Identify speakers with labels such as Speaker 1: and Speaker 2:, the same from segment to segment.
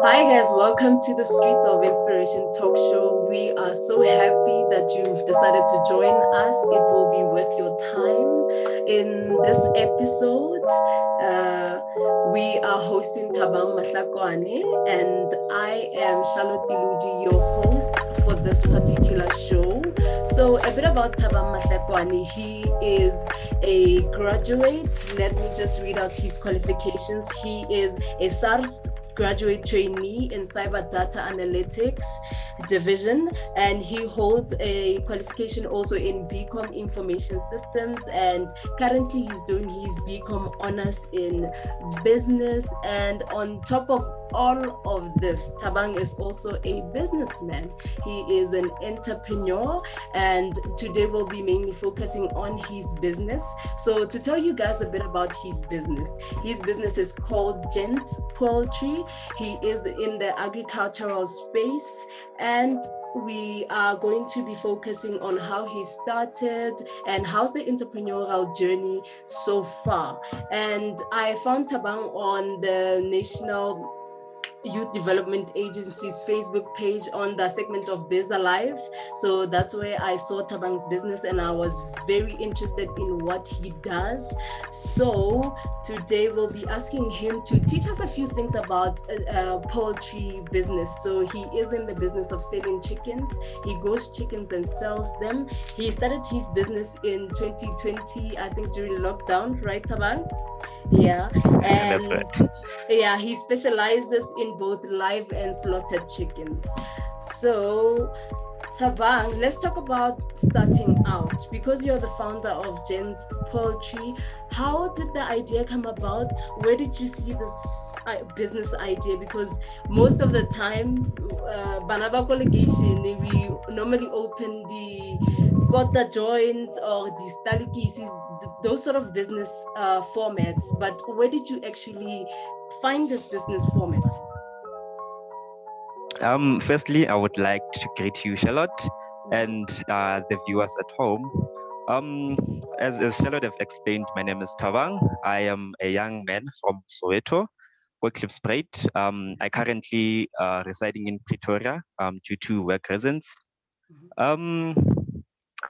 Speaker 1: Hi guys, welcome to the Streets of Inspiration talk show. We are so happy that you've decided to join us. It will be worth your time. In this episode, we are hosting Thabang Mahlakwane, and I am Sharlotte, your host for this particular show. So a bit about Thabang Mahlakwane. He is a graduate. Let me just read out his qualifications. He is a SARS graduate trainee in cyber data analytics division, and he holds a qualification also in BCom information systems, and currently he's doing his BCom honors in business. And on top of all of this, Thabang is also a businessman. He is an entrepreneur, and today we'll be mainly focusing on his business. So to tell you guys a bit about his business is called Gents Poultry. He is in the agricultural space, and we are going to be focusing on how he started and how's the entrepreneurial journey so far. And I found Thabang on the National Youth Development Agency's Facebook page on the segment of Biz Alive. So that's where I saw Thabang's business and I was very interested in what he does. So today we'll be asking him to teach us a few things about poultry business. So he is in the business of selling chickens. He grows chickens and sells them. He started his business in 2020, I think during lockdown, right, Thabang? Yeah,
Speaker 2: That's
Speaker 1: and
Speaker 2: right.
Speaker 1: yeah, he specializes in both live and slaughtered chickens. So, Thabang, let's talk about starting out. Because you're the founder of Gents Poultry, how did the idea come about? Where did you see this business idea? Because most of the time, Banaba Collegation, we normally open the quarter joints or the stalikisis, those sort of business formats. But where did you actually find this business format?
Speaker 2: Firstly, I would like to greet you, Charlotte,
Speaker 1: Mm-hmm.
Speaker 2: and the viewers at home. As Charlotte have explained, my name is Thabang. I am a young man from Soweto, Klipspruit. I currently residing in Pretoria due to work reasons.
Speaker 1: Mm-hmm.
Speaker 2: Um,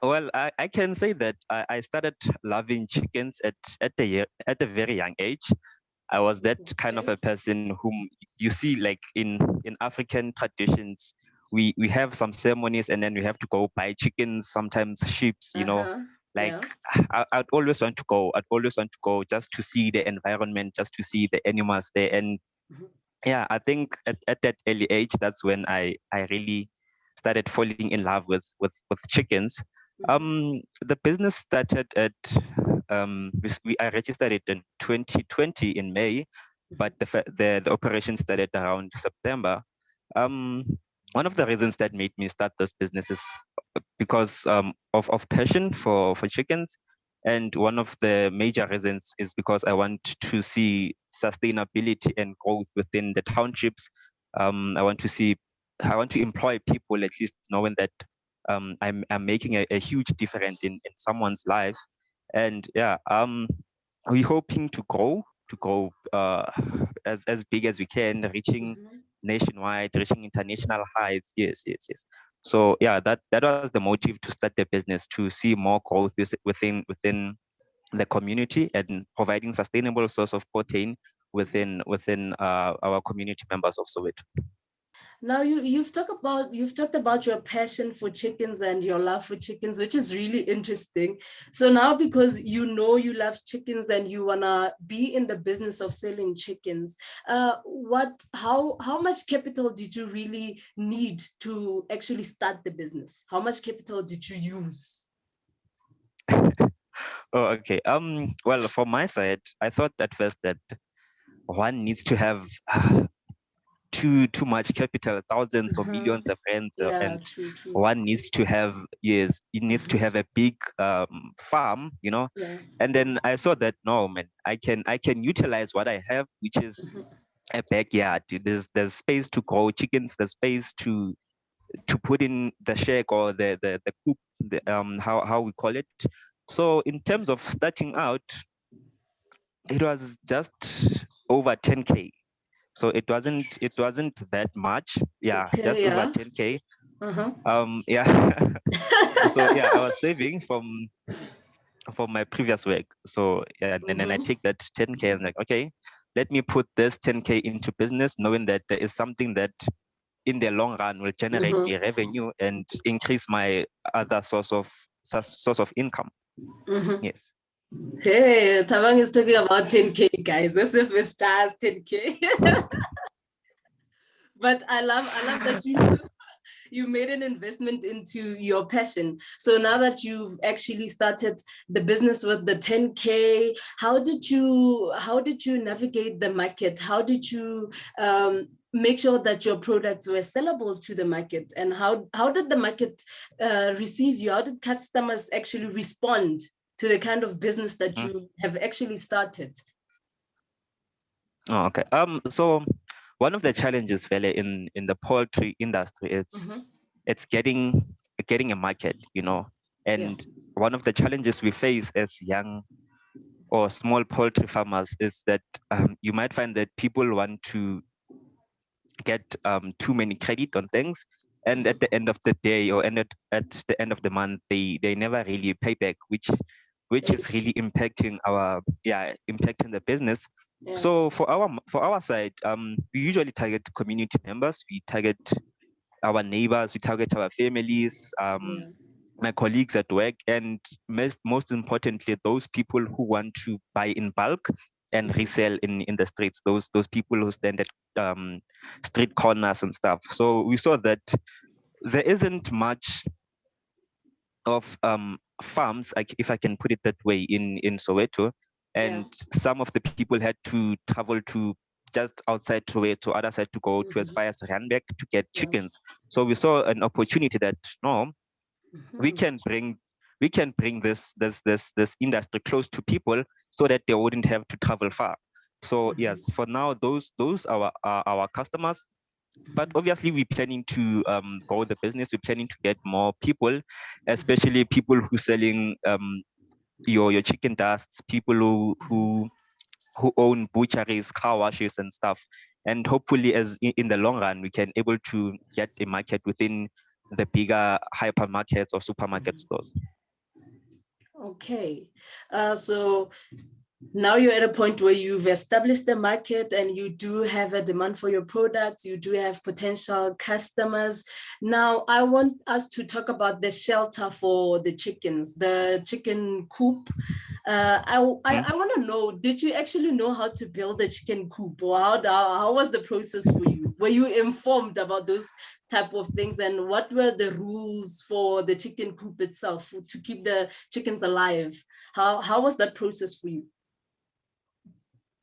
Speaker 2: well, I can say that I started loving chickens at a very young age. I was that kind of
Speaker 1: Okay.
Speaker 2: a person whom you see like in African traditions. We have some ceremonies and then we have to go buy chickens, sometimes sheeps,
Speaker 1: Uh-huh.
Speaker 2: like
Speaker 1: Yeah.
Speaker 2: I'd always want to go. I'd always want to go just to see the environment, just to see the animals there. And
Speaker 1: Mm-hmm.
Speaker 2: yeah, I think at that early age, that's when I really started falling in love with chickens.
Speaker 1: Mm-hmm.
Speaker 2: The business started at I registered it in 2020 in May, but the operation started around September. Um, One of the reasons that made me start this business is because of passion for chickens. And one of the major reasons is because I want to see sustainability and growth within the townships. I want to see, I want to employ people at least knowing that I'm making a huge difference in someone's life. And yeah, we're hoping to grow as big as we can, reaching
Speaker 1: Mm-hmm.
Speaker 2: nationwide, reaching international heights. Yes, yes, yes. So yeah, that was the motive to start the business, to see more growth within the community and providing sustainable source of protein within our community members of Soweto.
Speaker 1: Now you've talked about your passion for chickens and your love for chickens, which is really interesting. So now, because you know you love chickens and you wanna be in the business of selling chickens, how much capital did you really need to actually start the business? How much capital did you use?
Speaker 2: Oh, okay. Well, from my side, I thought at first that one needs to have too much capital, thousands or
Speaker 1: Uh-huh.
Speaker 2: millions of rands,
Speaker 1: Yeah,
Speaker 2: and
Speaker 1: true, true.
Speaker 2: one needs to have, yes, it needs to
Speaker 1: Mm-hmm.
Speaker 2: have a big farm.
Speaker 1: Yeah.
Speaker 2: And then I saw that no, man, I can utilize what I have, which is
Speaker 1: Mm-hmm.
Speaker 2: a backyard. There's space to grow chickens. There's space to put in the shack or the coop, how we call it. So in terms of starting out, it was just over 10K. So it wasn't that much. Yeah, just
Speaker 1: Okay,
Speaker 2: over
Speaker 1: yeah.
Speaker 2: 10K.
Speaker 1: Uh-huh.
Speaker 2: Yeah. So yeah, I was saving from my previous work. So yeah, and then I take that 10K and like, okay, let me put this 10K into business, knowing that there is something that in the long run will generate
Speaker 1: Mm-hmm.
Speaker 2: me revenue and increase my other source of income.
Speaker 1: Mm-hmm.
Speaker 2: Yes.
Speaker 1: Hey, Thabang is talking about 10K, guys. As if it stars 10K. But I love that you made an investment into your passion. So now that you've actually started the business with the 10K, how did you navigate the market? How did you make sure that your products were sellable to the market? And how did the market receive you? How did customers actually respond to the kind of business that
Speaker 2: Mm.
Speaker 1: you have actually started?
Speaker 2: Oh, okay. So one of the challenges, Vele, in the poultry industry,
Speaker 1: Mm-hmm.
Speaker 2: it's getting a market,
Speaker 1: Yeah.
Speaker 2: and one of the challenges we face as young or small poultry farmers is that you might find that people want to get too many credit on things, and
Speaker 1: Mm-hmm.
Speaker 2: at the end of the day or at the end of the month, they never really pay back, which is
Speaker 1: Ish.
Speaker 2: really impacting the business.
Speaker 1: Yeah.
Speaker 2: So for our side, we usually target community members, we target our neighbors, we target our families,
Speaker 1: Yeah.
Speaker 2: my colleagues at work, and most importantly, those people who want to buy in bulk and
Speaker 1: Mm-hmm.
Speaker 2: resell in the streets. Those people who stand at street corners and stuff. So we saw that there isn't much of farms, like, if I can put it that way, in Soweto,
Speaker 1: Yeah.
Speaker 2: and some of the people had to travel to just outside Soweto, other side, to go to as
Speaker 1: Mm-hmm.
Speaker 2: far as Randbeck to get
Speaker 1: Yeah.
Speaker 2: chickens. So we saw an opportunity that, no, we
Speaker 1: Mm-hmm.
Speaker 2: can bring this industry close to people so that they wouldn't have to travel far. So
Speaker 1: Mm-hmm.
Speaker 2: yes, for now, those are our customers. But obviously, we're planning to grow the business. We're planning to get more people, especially people who selling your chicken dusts, people who own butcheries, car washes, and stuff. And hopefully, as in the long run, we can able to get a market within the bigger hypermarkets or supermarket stores.
Speaker 1: Okay. So now you're at a point where you've established the market and you do have a demand for your products, you do have potential customers. Now I want us to talk about the shelter for the chickens, the chicken coop. I want to know, did you actually know how to build a chicken coop, or how was the process for you? Were you informed about those type of things, and what were the rules for the chicken coop itself to keep the chickens alive? How was that process for you?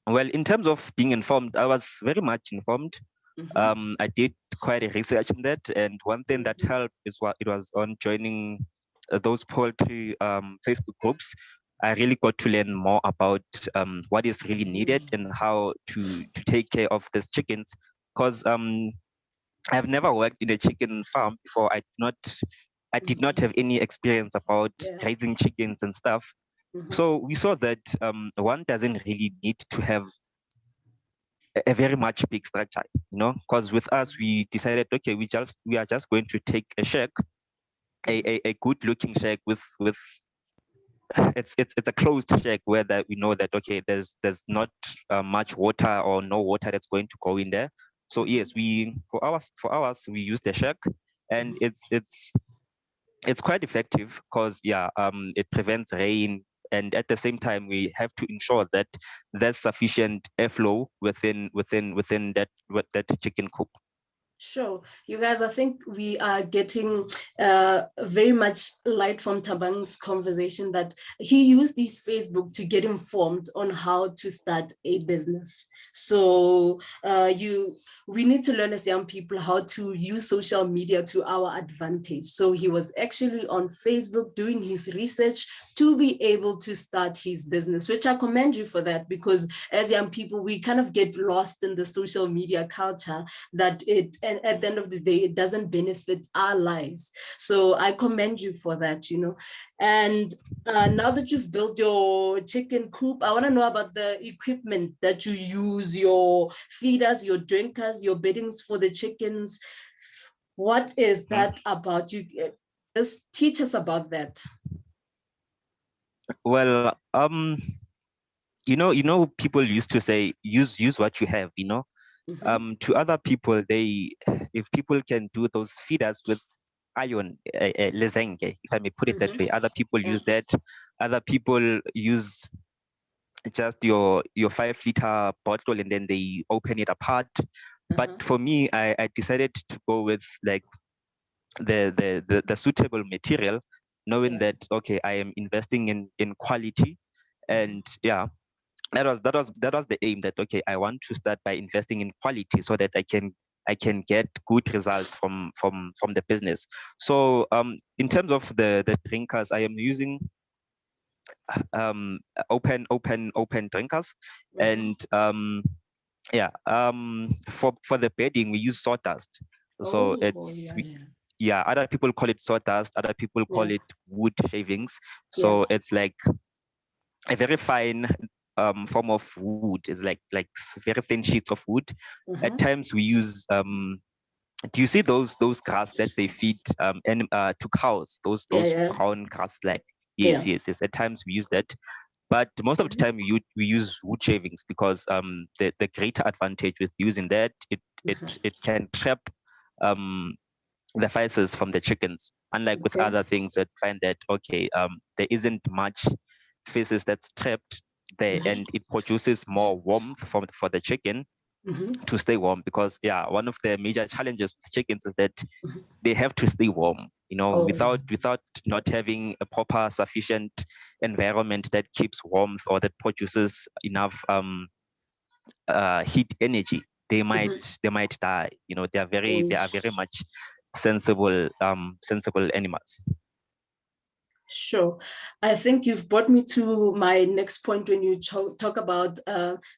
Speaker 2: Well, in terms of being informed, I was very much informed.
Speaker 1: Mm-hmm.
Speaker 2: I did quite a research in that, and one thing that
Speaker 1: Mm-hmm.
Speaker 2: helped is what it was on joining those poultry Facebook groups. I really got to learn more about what is really needed and how to take care of these chickens. Because I've never worked in a chicken farm before. I did not have any experience about
Speaker 1: Yeah.
Speaker 2: raising chickens and stuff.
Speaker 1: Mm-hmm.
Speaker 2: So we saw that one doesn't really need to have a very much big structure, because with us we decided, okay, we are just going to take a shack, a good looking shack with it's a closed shack where that we know that, okay, there's not much water or no water that's going to go in there. So
Speaker 1: Mm-hmm.
Speaker 2: yes, we for ours we use the shack, and it's quite effective because, yeah, it prevents rain, and at the same time we have to ensure that there's sufficient airflow within that chicken coop.
Speaker 1: Sure. You guys, I think we are getting very much light from Thabang's conversation that he used this Facebook to get informed on how to start a business. So we need to learn as young people how to use social media to our advantage. So he was actually on Facebook doing his research, to be able to start his business, which I commend you for that, because as young people, we kind of get lost in the social media culture that and at the end of the day, it doesn't benefit our lives. So I commend you for that, And now that you've built your chicken coop, I want to know about the equipment that you use, your feeders, your drinkers, your beddings for the chickens. What is that about? Just teach us about that.
Speaker 2: Well, people used to say, use what you have, To other people, if people can do those feeders with iron, lezenge, if I may put it that way, other people use that. Other people use just your 5-liter bottle and then they open it apart. But for me, I decided to go with like the suitable material, knowing that okay, I am investing in quality, and yeah, that was the aim, that okay, I want to start by investing in quality so that I can get good results from the business. So in terms of the drinkers, I am using open drinkers, and yeah, for the bedding we use sawdust. So other people call it sawdust, other people call it wood shavings. So it's like a very fine form of wood. Is like very thin sheets of wood. At times we use do you see those grass that they feed to cows, those brown grass, like yes. At times we use that, but most of the time we use wood shavings, because the greater advantage with using that, it can trap the feces from the chickens, unlike with other things that find that okay, there isn't much feces that's trapped there, and it produces more warmth for the chicken to stay warm, because one of the major challenges with chickens is that they have to stay warm, without not having a proper sufficient environment that keeps warmth or that produces enough heat energy, they might die. They are very much sensible animals.
Speaker 1: Sure. I think you've brought me to my next point when you talk about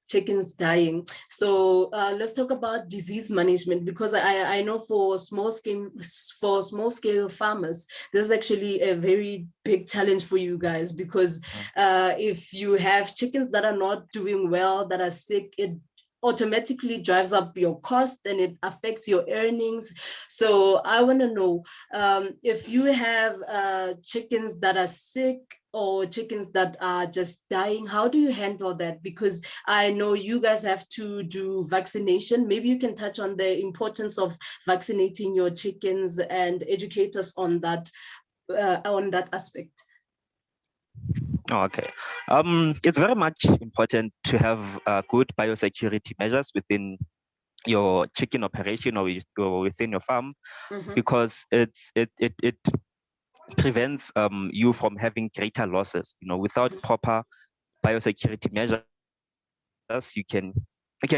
Speaker 1: chickens dying. So let's talk about disease management, because I know for small scale farmers, this is actually a very big challenge for you guys, because if you have chickens that are not doing well, that are sick, it automatically drives up your cost and it affects your earnings. So I want to know, if you have chickens that are sick or chickens that are just dying, how do you handle that? Because I know you guys have to do vaccination. Maybe you can touch on the importance of vaccinating your chickens and educate us on that aspect.
Speaker 2: Oh, okay. It's very much important to have good biosecurity measures within your chicken operation or within your farm, because it prevents you from having greater losses. Without proper biosecurity measures, you can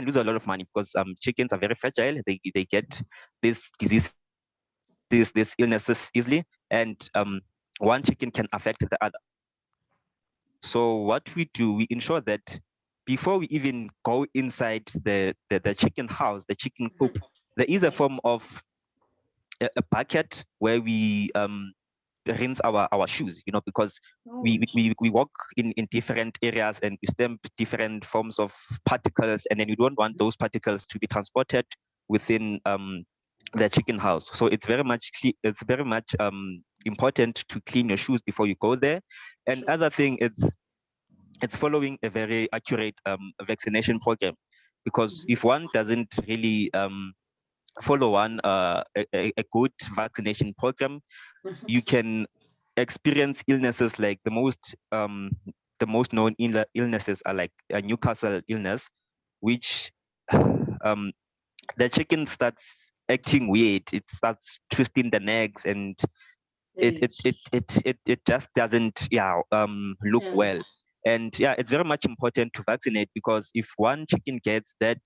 Speaker 2: lose a lot of money, because chickens are very fragile. They get these diseases, these illnesses easily, and one chicken can affect the other. So what we do, we ensure that before we even go inside the chicken house, the chicken coop, there is a form of a bucket where we rinse our shoes, because we walk in different areas and we stamp different forms of particles, and then we don't want those particles to be transported within the chicken house. So it's very much important to clean your shoes before you go there. And other thing, it's following a very accurate vaccination program, because if one doesn't really follow a good vaccination program, you can experience illnesses like the most known illnesses are like a Newcastle illness, which the chicken starts acting weird. It starts twisting the necks, and it just doesn't look well. And it's very much important to vaccinate, because if one chicken gets that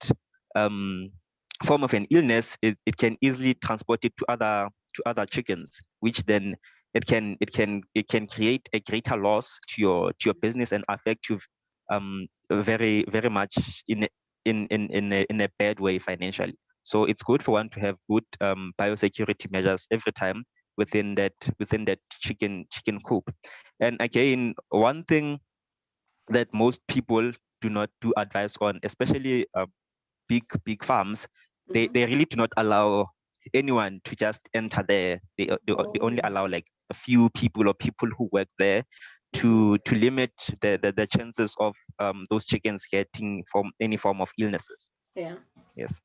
Speaker 2: form of an illness, it can easily transport it to other chickens, which then it can create a greater loss to your business and affect you very very much in a bad way financially. So it's good for one to have good biosecurity measures every time within that chicken coop. And again, one thing that most people do not do advise on, especially big farms, they really do not allow anyone to just enter there. They only allow like a few people or people who work there to limit the chances of those chickens getting from any form of illnesses.
Speaker 1: Yeah.
Speaker 2: Yes.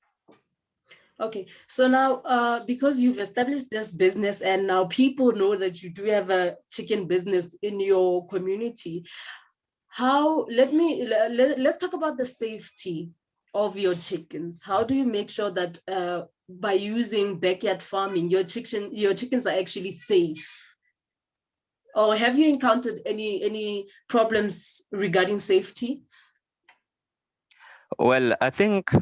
Speaker 1: Okay, so now because you've established this business and now people know that you do have a chicken business in your community, let's talk about the safety of your chickens. How do you make sure that by using backyard farming, your chickens are actually safe? Or have you encountered any problems regarding safety?
Speaker 2: Well, I think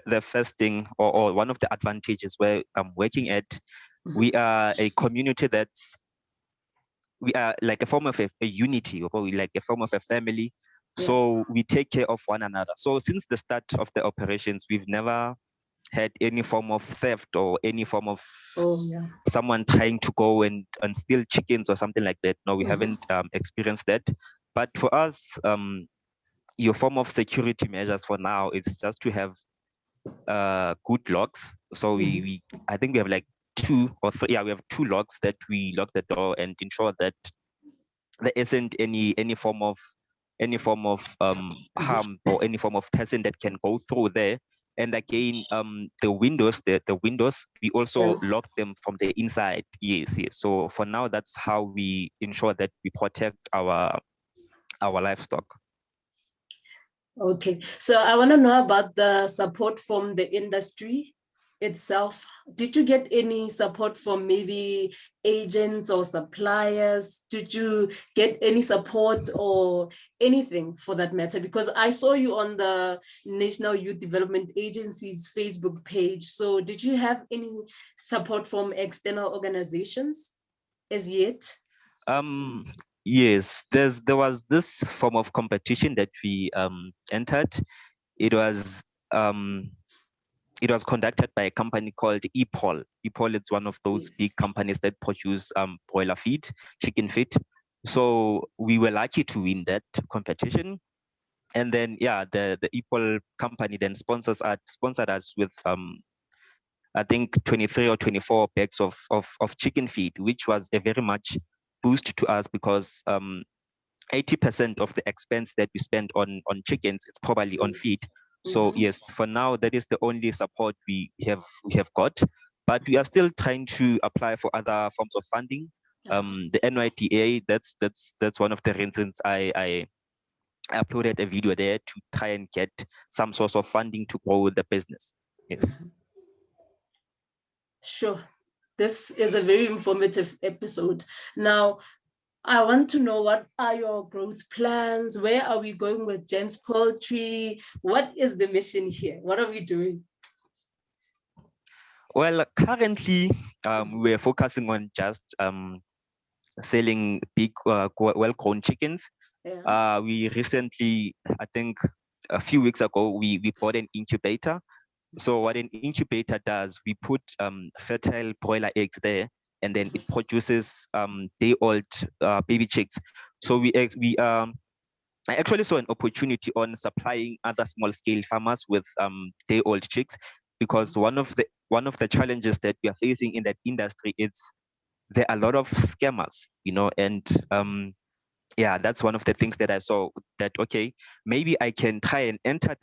Speaker 2: the first thing or one of the advantages where I'm working at, we are a community we are like a form of a unity, or like a form of a family. So we take care of one another. So since the start of the operations, we've never had any form of theft or any form of someone trying to go and steal chickens or something like that. No, we haven't experienced that. But for us, your form of security measures for now is just to have good locks. So we I think we have like 2 or 3. Yeah, we have 2 locks that we lock the door and ensure that there isn't any form of harm or any form of person that can go through there. And again, the windows, we also lock them from the inside. Yes. So for now, that's how we ensure that we protect our livestock.
Speaker 1: Okay, so I want to know about the support from the industry itself. Did you get any support from maybe agents or suppliers? Did you get any support or anything for that matter? Because I saw you on the National Youth Development Agency's Facebook page. So did you have any support from external organizations as yet?
Speaker 2: Yes, there was this form of competition that we entered. It was conducted by a company called EPOL. EPOL is one of those big companies that produce broiler feed, chicken feed. So we were lucky to win that competition. And then the EPOL company then sponsored us with I think 23 or 24 bags of chicken feed, which was a very much boost to us because 80% of the expense that we spend on chickens, it's probably on feed. So yes, for now, that is the only support we have got, but we are still trying to apply for other forms of funding. The NYTA, that's one of the reasons I uploaded a video there to try and get some source of funding to grow the business. Yes.
Speaker 1: Sure. This is a very informative episode. Now, I want to know, what are your growth plans? Where are we going with Gents Poultry? What is the mission here? What are we doing?
Speaker 2: Well, currently, we're focusing on just selling big, well-grown chickens. We recently, I think a few weeks ago, we bought an incubator. So what an incubator does, we put fertile broiler eggs there, and then it produces day-old baby chicks. So I actually saw an opportunity on supplying other small-scale farmers with day-old chicks, because one of the challenges that we are facing in that industry is there are a lot of scammers, and that's one of the things that I saw, that okay, maybe I can try and enter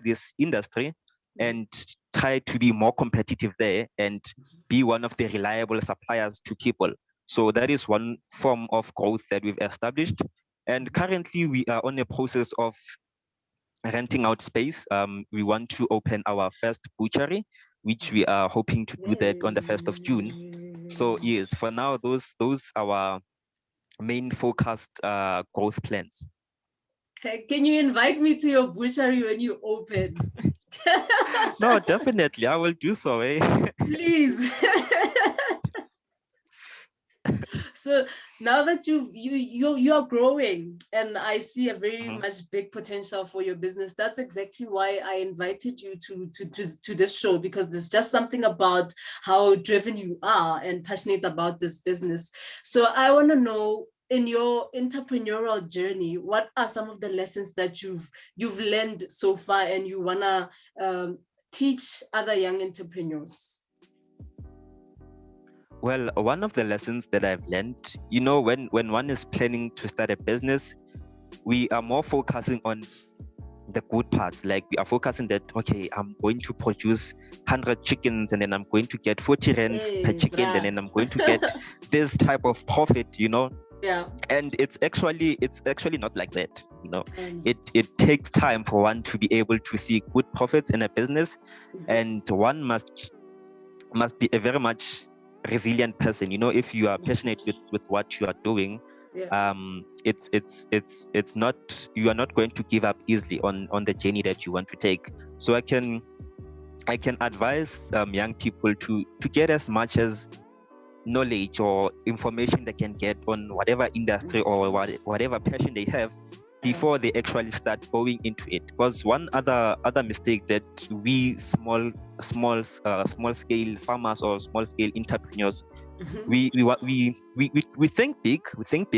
Speaker 2: this industry and try to be more competitive there and be one of the reliable suppliers to people. So that is one form of growth that we've established. And currently we are on a process of renting out space. We want to open our first butchery, which we are hoping to do that on the 1st of June. So yes, for now, those are our main focused growth plans.
Speaker 1: Can you invite me to your butchery when you open?
Speaker 2: No, definitely, I will do so.
Speaker 1: Please. So now that you are growing, and I see a very much big potential for your business, that's exactly why I invited you to this show, because there's just something about how driven you are and passionate about this business. So I want to know, in your entrepreneurial journey, what are some of the lessons that you've learned so far and you wanna teach other young entrepreneurs?
Speaker 2: Well, one of the lessons that I've learned, when one is planning to start a business, we are more focusing on the good parts. Like, we are focusing that, okay, I'm going to produce 100 chickens and then I'm going to get 40 rand per chicken, and then I'm going to get this type of profit,
Speaker 1: Yeah.
Speaker 2: And it's actually not like that. It takes time for one to be able to see good profits in a business, and one must be a very much resilient person. If you are passionate with what you are doing, it's not, you are not going to give up easily on the journey that you want to take. So I can advise young people to get as much as knowledge or information they can get on whatever industry or whatever passion they have before they actually start going into it. Because one other mistake that we small scale farmers or small scale entrepreneurs, we think big,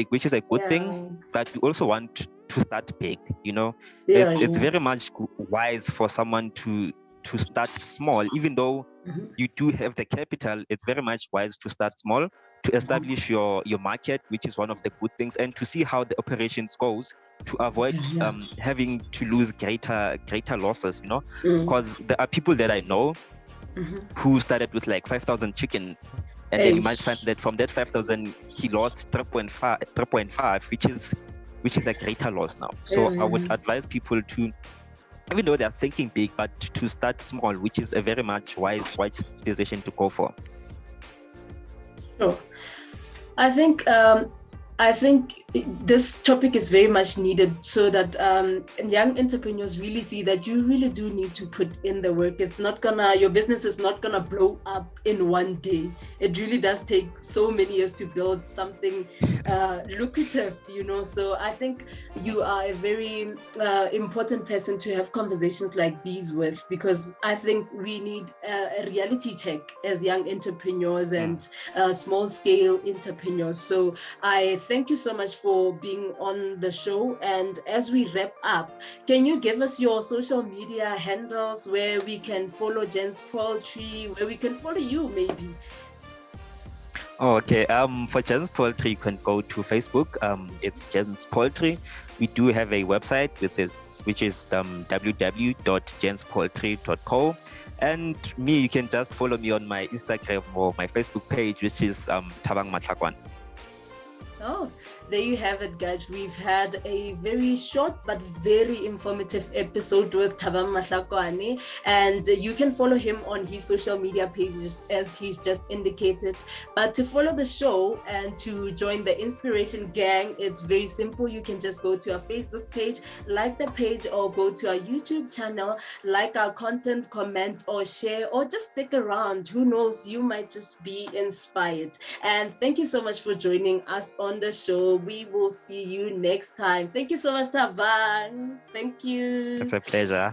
Speaker 2: which is a good thing, but we also want to start big. It's very much wise for someone to start small, even though you do have the capital. It's very much wise to start small, to establish your market, which is one of the good things, and to see how the operations goes, to avoid having to lose greater losses, because there are people that I know who started with like 5,000 chickens, and then you might find that from that 5,000 he lost 3.5, which is a greater loss now. So I would advise people to, even though they're thinking big, but to start small, which is a very much wise decision to go for.
Speaker 1: Sure. I think this topic is very much needed, so that young entrepreneurs really see that you really do need to put in the work. Your business is not gonna blow up in one day. It really does take so many years to build something lucrative, So I think you are a very important person to have conversations like these with, because I think we need a reality check as young entrepreneurs and small scale entrepreneurs. So I thank you so much for being on the show. And as we wrap up, can you give us your social media handles where we can follow Gents Poultry, where we can follow you maybe?
Speaker 2: Oh, okay. For Gents Poultry, you can go to Facebook. It's Gents Poultry. We do have a website which is www.gentspoultry.co. And me, you can just follow me on my Instagram or my Facebook page, which is Thabang Matlakwan.
Speaker 1: Oh, there you have it, guys. We've had a very short but very informative episode with Thabang Matlakwane, and you can follow him on his social media pages as he's just indicated. But to follow the show and to join the Inspiration Gang, it's very simple. You can just go to our Facebook page, like the page, or go to our YouTube channel, like our content, comment, or share, or just stick around. Who knows? You might just be inspired. And thank you so much for joining us on the show. We will see you next time. Thank you so much, Thabang. Thank you.
Speaker 2: It's a pleasure.